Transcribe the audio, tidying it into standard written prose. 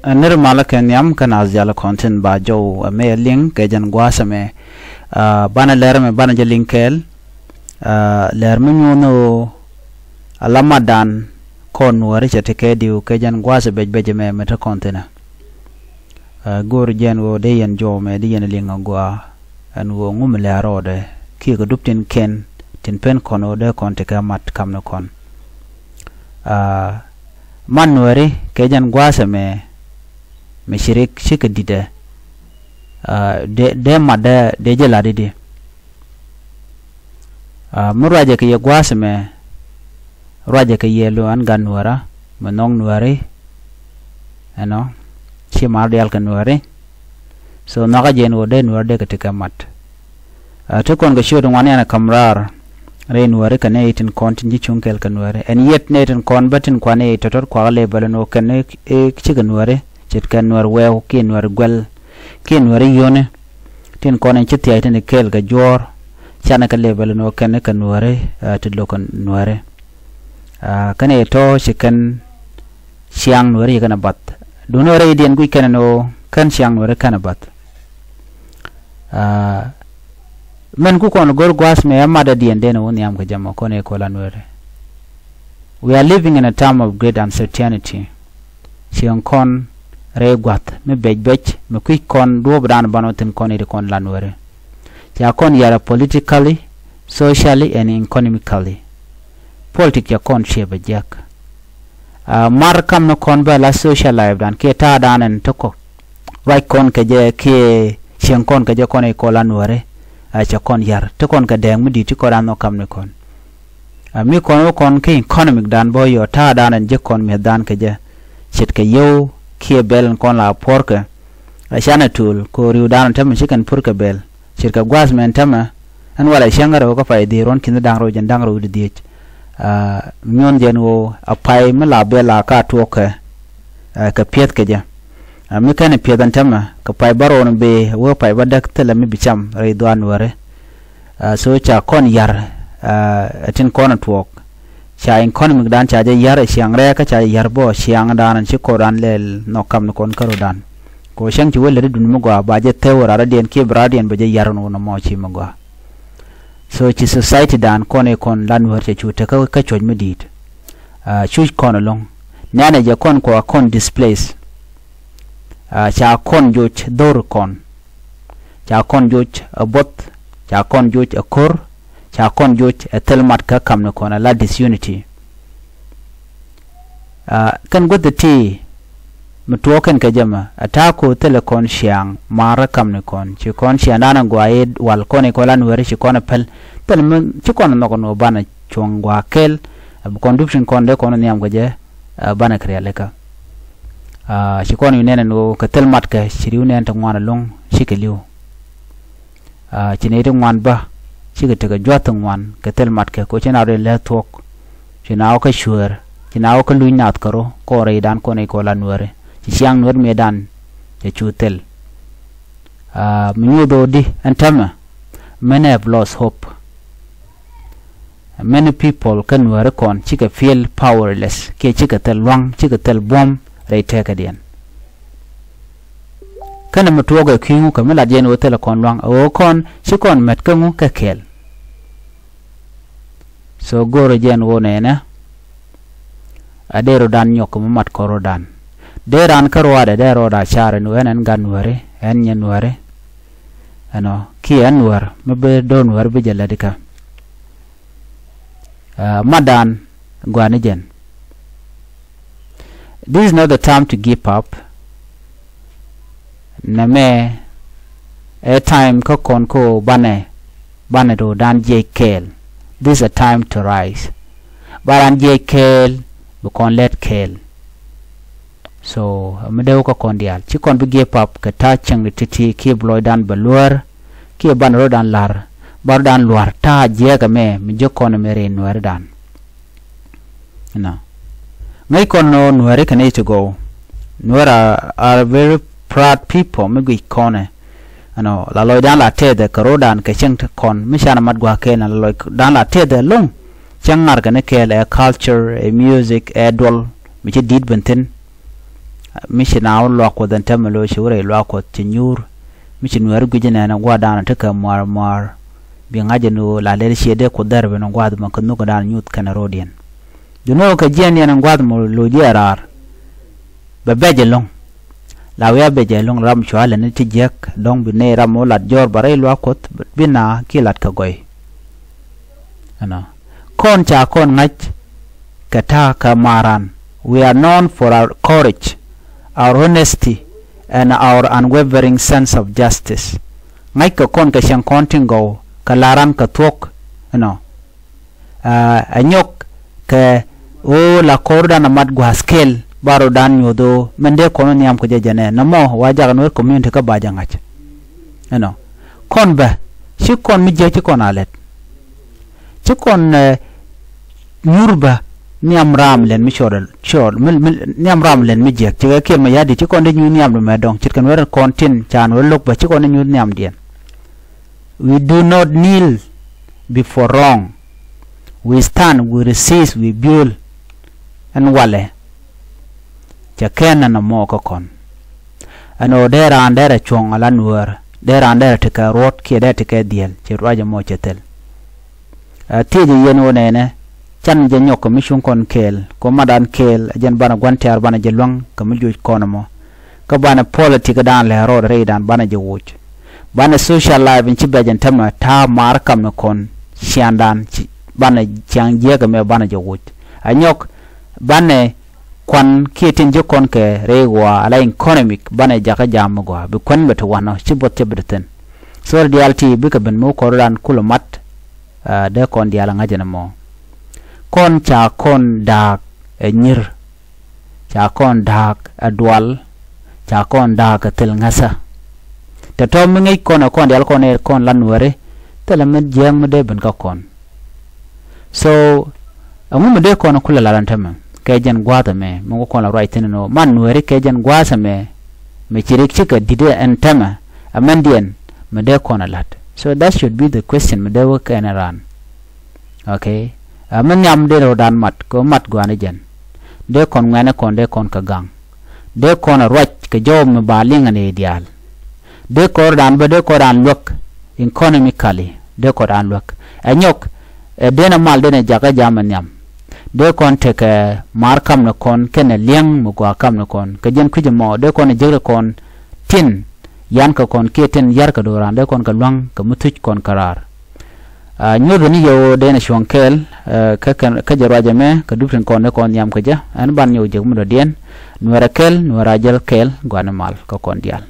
nir malaken yam kan azjala content ba jo me link ke jan gwasa me bana ler me bana jelinkel ler me nyuno alamadan kon wari chete ke diu ke jan gwasa beje me meta content gor jen wo de yen jo me de yen linga gwa an wo ngum le arode ki ko duptin ken tin pen kono de kon te ka mat kam no kon man wari ke jan gwasa me shirik shika dide de mada de jela dide muraje ke ye gwasa me raje ke yelo an ganwara manong nuari ano chi mar dial kan nuari so naga jen wo de nuar de ke mat to kon ga shodo ngani ana kamrar re nuari kan e tin kontinji chunkel kan nuari en yet ne tin kon batin kwane totor kwa le balano kan e chi kan nuari chet kan nuar wew ki nuar gwel ki nuar yone tin kon en chiti ay tin kel ga jor chana ka le balano kan kan nuari tidlo kan nuari kan e to chikan siang nuari kana bat duno re dien gui kana no kan siang nuari kana bat men ku kon gor gwas me amada dien de no nyam ka jamo kon e kola nuari. We are living in a time of great uncertainty. Siang kon re gwat me bej me ku kon do bran banotin kon e kon la nuari ya kon yara politically, socially and economically. Politik ya kon shebe jak mar kam no kon ba la social life dan ke ta danen to ko right kon ke je ke chen kon ke je kon e kola nuare a cha kon yar to kon ka deng mudi ti ko dan no kam ne kon mi kon ke economic dan bo yo ta danen je kon me dan ke je chit ke yo ke bel kon la porke a shana tul ko riu dan tam chikan purke bel chit ka gwas men tama an wala shangaro ko fa di ron kin dang ro jen dang ro di nyon jen wo apai mala bela ka toke ka piet ke ja mi kan piet dan tama ka pai baron be wo pai badak tele mi bicham re doan ware so cha kon yar tin kon tuok cha in kon mi dan cha je yar siang re ka cha yar bo siang dan chi ko dan lel no kam kon karo dan ko shang chi wele dun mo gwa ba je tewra ra den ke bradien be je yar no mo chi mo gwa so chi society dan kon lan war che chuta ka choj medit chu kon long nana je kon ko kon displace cha kon joch dor kon cha kon joch abot cha kon joch akor cha kon joch telmat ka kam no kon la disunity kan god the t mtuoken ka jama atako telekon shiang mara kam ne kon chi kon shi anana gwae wal kon ko lan wari chi kon pel men chi kon no kono bana chongwa kel conduction kon de kon niam gaje bana kriya leka chi kon yune no ka telmat ka shiriu ne ta ngwana long chi ke liu chi ne de ngwan ba chi ke ga jwat ngwan ka telmat ka ko chena re le tok chi naw ka shuer chi naw ka luinat karo ko re dan kon ko lan wari siang nur medan ya chutel menudo di antama many have lost hope. Many people can work on chika feel powerless ke chika tel wang chika tel bom rai teka dian kana matuoga kingu kamela jen hotel kon wang o kon chikon met kangu ka kel so goro jen wone na adero dan nyok mat korodan deran karwada dero da chare no en ganware en nyenware ano ki anwar mebe don war be jaladika madan gwanijen. This is not the time to give up name a time ko kon ko bane do dan jekel. This is a time to rise baran jekel bu kon let kel so medeu ko kondial ci kon bi give up ka ta chang titi ki bloy dan balur ki ban ro dan lar bar dan luar ta je ga me mi jokon mere nuar dan no ngai kon no nuar can to go nuar are very proud people me gi kone ano la loy dan la te de karo dan ka chang kon mi shana mat gwa ke na loy dan la te de long chang ngar ga ne ke le culture a music a dol mi ci dit benten missional lo ko dan tamalo shure lo ko tinyur mission wer gujina na gwada na taka mar bi ngaje no la le shede ko darbe no gwada man kanu ko dan nyut kana rodian duno ka jen yana gwada mo lo jerar ba beje long la we beje long ram chwala ne tijek long bi ne ram lat jor bare lo ko bina kilat ka goy ana kon cha kon ngach kata kamaran. We are known for our courage, our honesty, and our unwavering sense of justice. Ngai ka kon ka siang kontingo kalaran ka tuok anyok ke o la korda na mat gwa scale baro dan nyodo mende kono niam ko jejane namo waja kanwer community ka baja ngach kon ba shi kon mi je ci kon alet ci kon nyurba niam ram len mi chodal niam ram len mi je ci ke ma yadi ci kon de nyu niam do me dong ci kan wer kon tin chan wer lok ba ci kon nyu niam dien. We do not kneel before wrong. We stand, we resist, we build and wale cha kena na mo ko kon ano dera andera chong ala nuer dera andera te ka rot ke de te ka diel ci raja mo chetel tiji yeno nene chan je nyok mission kon kel ko madan kel jen bana gwante ar bana je long ka mi juj kono mo ka bana politique dan le ro re dan bana je wuch bana social life in ci bejen tamma ta mar kam no kon siandan ci bana chang je ga me bana je wuch anyok bane kwan kietin je kon ke rewa ala economic bana jaka jam go be kon beto wano chibot chebeten so reality be ka ben mo ko ran kulomat de kon diala ngajena mo kon cha kon dak nyir cha kon dak adwal cha kon dak tel ngasa te to mi ngi kon dial kon lan wore tele med jeng me de ben ka kon so amu me de kon kulala lan tamam kejen gwada me mo ko la right no man were kejen gwasa me chirik chika dide entama amendien me de kona lat. So that should be the question me de work and run. Okay, man nyam de ro dan mat ko mat gwana jen de kon ngana kon de kon ka gang de kon right ke job me balinga ne ideal de ko dan be de ko dan look economically de ko dan look anyok de na mal de ne jaga jaman nyam de kon te ke mar kam no kon ken liang mu kwa kam no kon ke jen kuje mo de kon jere kon tin yan ka kon keten yar ka doran de kon ka lang ka mutuch kon karar nyodo ni yo de na shonkel ka jara jame ka dupren kon ne kon yam ka ja an ban yo je mu do dien nuara kel nuara jel kel gwana mal ka kon dial